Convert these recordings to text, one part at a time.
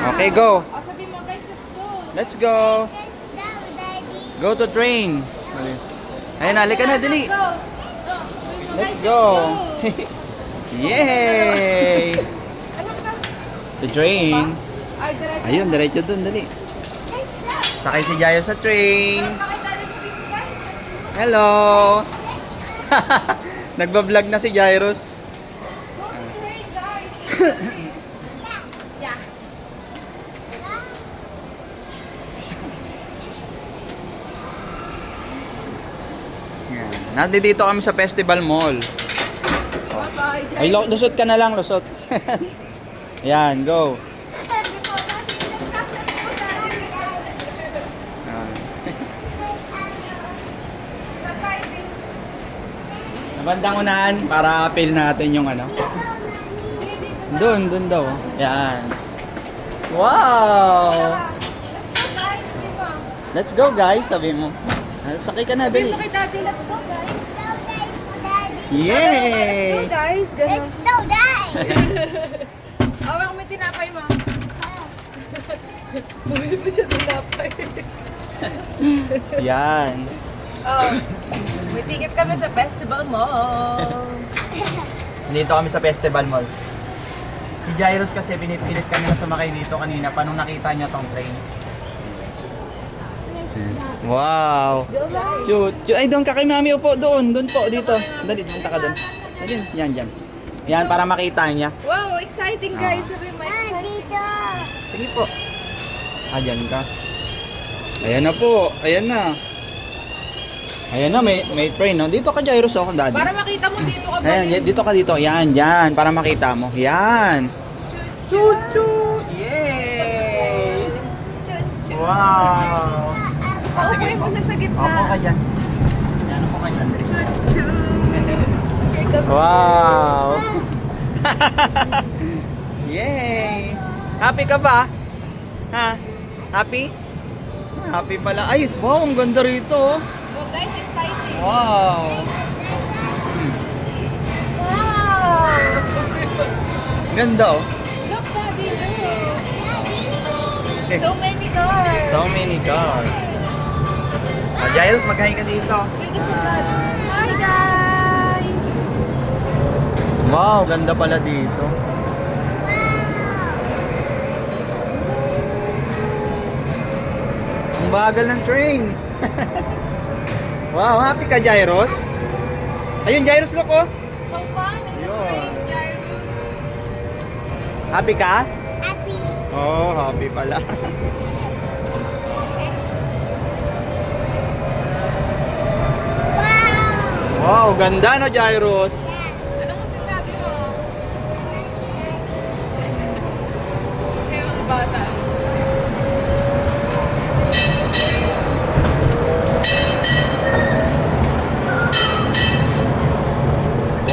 Okay, go. O, sabi mo guys, let's go. Let's go. Go to train. Ayun, halika na, dali. Go. Let's go. Yay! Ano ka? The train. Ay, diretso. Ayun, diretso dun, dali. Sakay si Jayo sa train. Hello! Nagbablog na si Jairus. Go to train, guys. Yeah. Yan. Nandito kami sa Festival Mall. Bye-bye. Ay, lusot ka na lang, lusot. Yan, go. Yan. Nabandang unahan para feel natin yung ano. Doon daw. Yan. Wow! Let's go guys, sabi mo. Sakay ka na, Sabi dali. mo kay daddy, let's go guys. Yay! Let's go guys. Ganun. Let's go, guys! Awak mo yung tinapay mo. Bumili mo siya tinapay. Yan. Oh, may ticket kami sa Festival Mall. Dito kami sa Festival Mall. Si Jairus kasi pinipilit kami na sumakay dito kanina pa nung nakita niya tong train. Wow! Go guys. Cute. Ay, doon ka kay mami. Upo, doon po, dito. Dali, punta ka doon. Dali, yan. Yan, para makita niya. Wow, exciting guys. Sabi mo, Ah, exciting. dito! Sige po. Ayan ka. Ayan na po. Ayan na. Ayan na, may train, no? Dito ka, Jairus, oh, daddy. Para makita mo dito ka Ayan, dito ka dito. Yan, para makita mo. Yan. Choo-choo! Yay! Chut-chut. Wow! Ah, sige Okay po. mo na sa gitna. Opo ka dyan. Yan, opo ka dyan. Chut-chut. Okay, go. Wow! Yay! Happy ka ba? Ha? Happy? Happy pala. Ay, wow, ang ganda rito. Oh. Oh, guys, exciting. Wow! Wow. Ganda, oh. Look, daddy, look. So many cars. So many cars. Jairus, maghain ka dito. Thank you so much. Hi, guys. Wow, ganda pala dito. Ang bagal ng train. Wow, happy ka, Jairus? Ayun, Jairus, look, oh. So fun in the Yeah. train, Jairus. Happy ka? Happy! Oh, happy pala. Wow! Wow, ganda, no, Jairus? Anong masasabi mo? Kaya mga bata.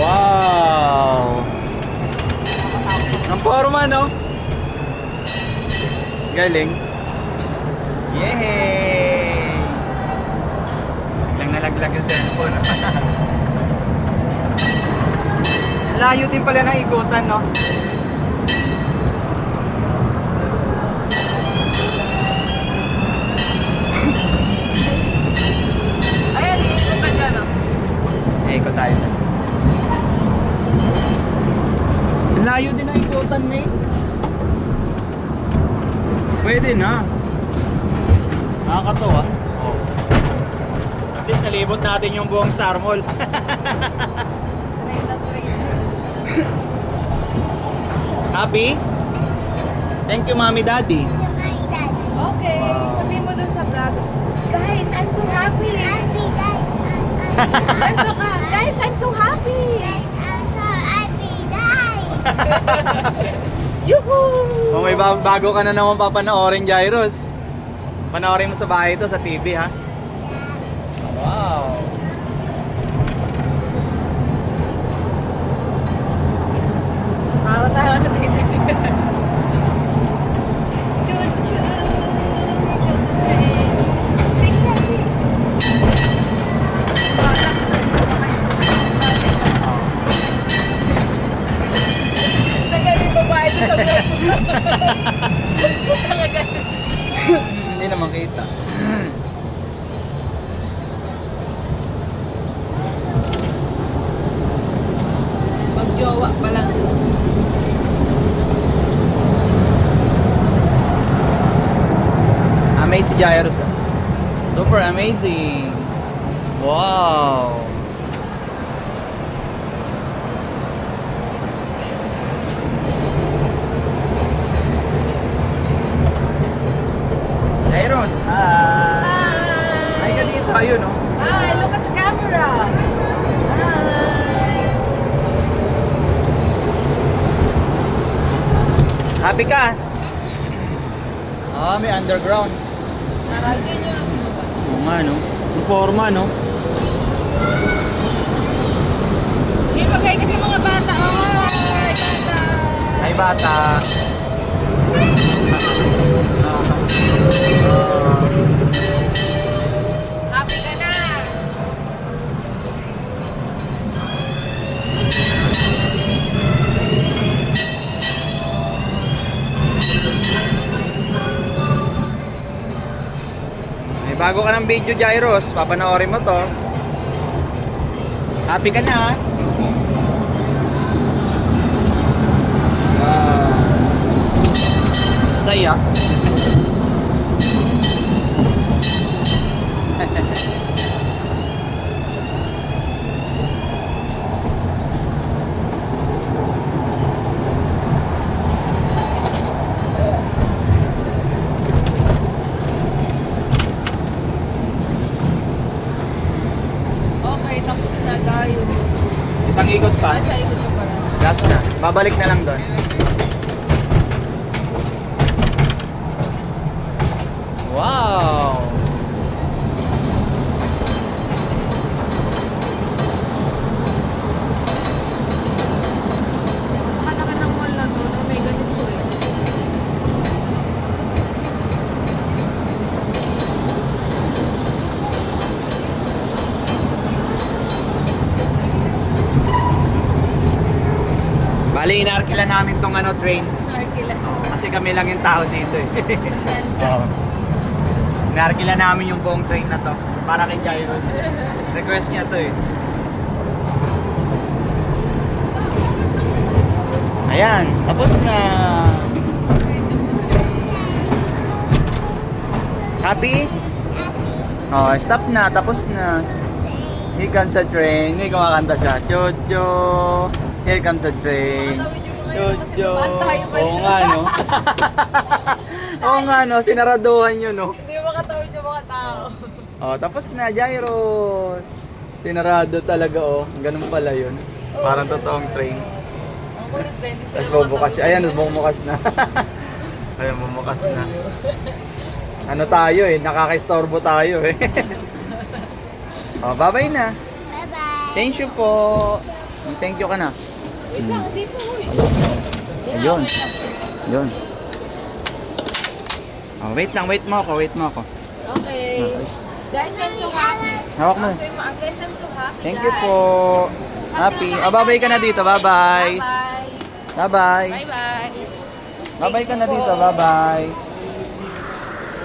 Wow! Ang forma, no? Galing. Yay! Lang nalaglag yung cellphone. Layo din pala ng ikutan, no? Ayan, iikot ka dyan, oh. Ikot tayo. Layo din ang ikutan, May. Pwede na. Nakakatawa. Oh. At least nalibot natin yung buong Star Mall. Train na train. Happy? Thank you, Mommy, Daddy. My dad. Okay, Wow. sabihin mo dun sa vlog. Guys, I'm so happy. Happy, guys! Ganto ka. Guys, I'm so happy. Guys, I'm so happy, guys! Yuhu! Oh, may bago ka na naman papanoorin, Jairus. Panoorin mo sa bahay ito, sa TV, ha? Wow! Nakakatawa na din. Choo-choo! Sing ka, sing. Tagal yung babae doon sa vlog. Hindi naman kita. Mag-jowa pa lang. Amazing gyros. Ah. Super amazing. Wow. Gyros. Hi. Hi ka dito. Ayun, oh. Hi, look at the camera. Hi. Happy ka? Ah, may underground. Naragay niyo ang baba. Oo nga, no? Yung forma, no? Okay, mag-hi ka sa mga bata. Oh, hi, bata. Hi, bata. Happy ka na. May bago ka ng video, Gyros. Papanoorin mo to. Happy ka na, ha? Saya. Okay, tapos na tayo. Isang ikot pa. Sa ikot mo pala. Last na. Babalik na lang doon. Wow! Nakalaka ng mall na to na may ganito eh. Bali, inarkila namin tong train. Narkila. Kasi kami lang yung tao dito eh. Yan sa... Oo. Inarkila namin yung buong train na to. Para kay Gyros. Request niya to eh. Ayan, tapos na. Happy? Oh, stop na, tapos na. Here comes the train. May kumakanta siya. Jojo. Here comes the train. Jojo. Oo nga, no? Oo nga, no? Sinaraduhan yun, no? Hindi makatawid yung mga tao. Oh, tapos na, Gyros. Sinarado talaga, oh. Ganun pala yun. Parang totoong train. Ang kulit din. Hindi Tapos sila bubukas siya. Ayan, bumukas na. Ayan, bumukas na. Ano tayo eh, nakaka-istorbo tayo eh. Oh, bye-bye na. Bye-bye. Thank you po. Thank you ka na. Wait lang, hindi po huy. Ayun. Yun. Oh, wait lang, wait mo ako, wait mo ako. Okay. Guys, I'm so happy. Hawak mo. Okay, guys, I'm so happy. Thank you guys. po. Happy. Oh, bye-bye ka na dito. Bye-bye. Bye-bye. Bye-bye. Bye-bye. Bye-bye ka na dito. Bye-bye.